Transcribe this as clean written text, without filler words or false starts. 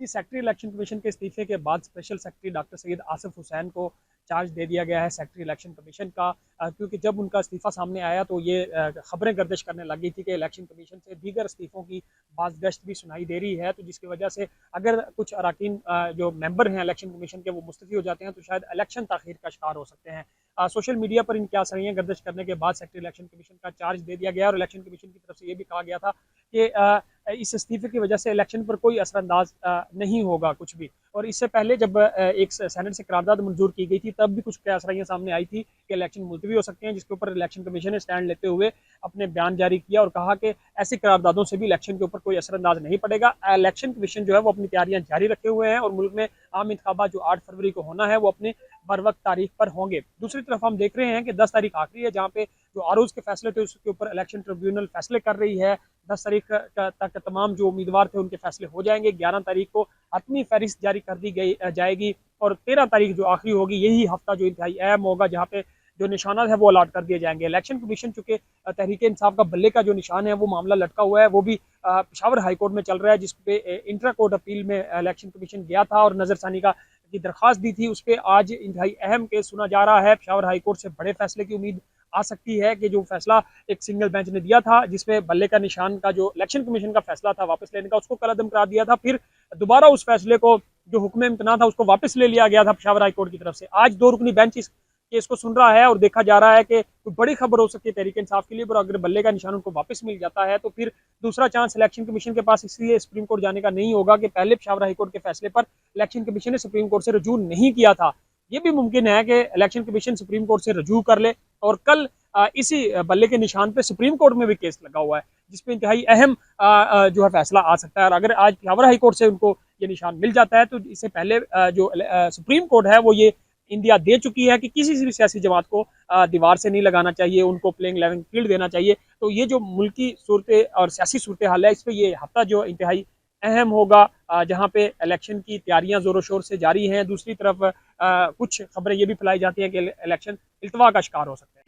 कि secretary election commission के इस्तीफे के बाद special secretary doctor Syed Asif Hussain को चार्ज दे दिया गया है सेक्रेटरी इलेक्शन कमीशन का, क्योंकि जब उनका इस्तीफा सामने आया तो ये खबरें गर्दिश करने लगी थी कि इलेक्शन कमीशन से दीगर इस्तीफों की बाज़गश्त भी सुनाई दे रही है, तो जिसकी वजह से अगर कुछ अरकान जो मेंबर हैं इलेक्शन कमीशन के वो मुस्तफ़ी हो जाते हैं तो शायद इलेक्शन ताख़ीर का शिकार हो सकते हैं। सोशल मीडिया पर इनकी आसानियाँ गर्दिश करने के बाद सेक्रेटरी इलेक्शन कमीशन का चार्ज दे दिया गया और इलेक्शन कमीशन की तरफ से ये भी कहा गया था कि इस इस्तीफे की वजह से इलेक्शन पर कोई असरअंदाज नहीं होगा कुछ भी। और इससे पहले जब एक सेनेट से करारदाद मंजूर की गई थी तब भी कुछ आसानियाँ सामने आई थी कि इलेक्शन मुलतवी हो सकते हैं, जिसके ऊपर इलेक्शन कमीशन ने स्टैंड लेते हुए अपने बयान जारी किया और कहा कि ऐसी करारदादों से भी इलेक्शन के ऊपर कोई असरअंदाज नहीं पड़ेगा। इलेक्शन कमीशन जो है वो अपनी तैयारियां जारी रखे हुए हैं और मुल्क में आम इंतखाबात जो 8 फरवरी को होना है वो अपने बर वक्त तारीख पर होंगे। दूसरी तरफ हम देख रहे हैं कि 10 तारीख आखिरी है, जहाँ पे जो आरोज के फैसले थे उसके ऊपर इलेक्शन ट्रिब्यूनल फैसले कर रही है। 10 तारीख तक तमाम जो उम्मीदवार थे उनके फैसले हो जाएंगे। 11 तारीख को हतमी फहरिस्त जारी कर दी जाएगी और 13 तारीख जो आखिरी होगी, यही हफ्ता जो इंतहाई अहम होगा, जहाँ पे जो निशाना है वो अलाट कर दिए जाएंगे। इलेक्शन कमीशन चूंकि तहरीक इंसाफ का बल्ले का जो निशान है वो मामला लटका हुआ है, वो भी पेशावर हाई कोर्ट में चल रहा है, जिस पे इंट्रा कोर्ट अपील में इलेक्शन कमीशन गया था और नजरसानी की दरख्वास्त दी थी। उस पर आज इंतहाई अहम केस सुना जा रहा है। पेशावर हाई कोर्ट से बड़े फैसले की उम्मीद आ सकती है कि जो फैसला एक सिंगल बेंच ने दिया था, जिसपे बल्ले का निशान का जो इलेक्शन कमीशन का फैसला था वापस लेने का, उसको कलअदम करा दिया था। फिर दोबारा उस फैसले को जो हुक्म इम्तना था उसको वापस ले लिया गया था पेशावर हाई कोर्ट की तरफ से। आज 2 रुकनी बेंच इस केस को सुन रहा है और देखा जा रहा है कि कोई बड़ी खबर हो सकती है तहरीक इंसाफ के लिए, पर अगर बल्ले का निशान उनको वापस मिल जाता है तो फिर दूसरा चांस इलेक्शन कमीशन के पास इसलिए सुप्रीम कोर्ट जाने का नहीं होगा कि पहले पेशावर हाई कोर्ट के फैसले पर इलेक्शन कमीशन ने सुप्रीम कोर्ट से रजू नहीं किया था। ये भी मुमकिन है कि इलेक्शन कमीशन सुप्रीम कोर्ट से रजू कर ले और कल इसी बल्ले के निशान पे सुप्रीम कोर्ट में भी केस लगा हुआ है, जिसपे इंतहाई अहम जो है फैसला आ सकता है। और अगर आज पेशावर हाई कोर्ट से उनको ये निशान मिल जाता है तो इससे पहले जो सुप्रीम कोर्ट है वो ये इंडिया दे चुकी है कि किसी भी सियासी जमात को दीवार से नहीं लगाना चाहिए, उनको प्लेइंग लेवल फील्ड देना चाहिए। तो ये जो मुल्की सूरत और सियासी सूरत हाल है, इस पर ये हफ्ता जो इंतहाई अहम होगा, जहाँ पे इलेक्शन की तैयारियां जोरों शोर से जारी हैं। दूसरी तरफ कुछ खबरें ये भी फैलाई जाती हैं कि इलेक्शन इल्तवा का शिकार हो सकते हैं।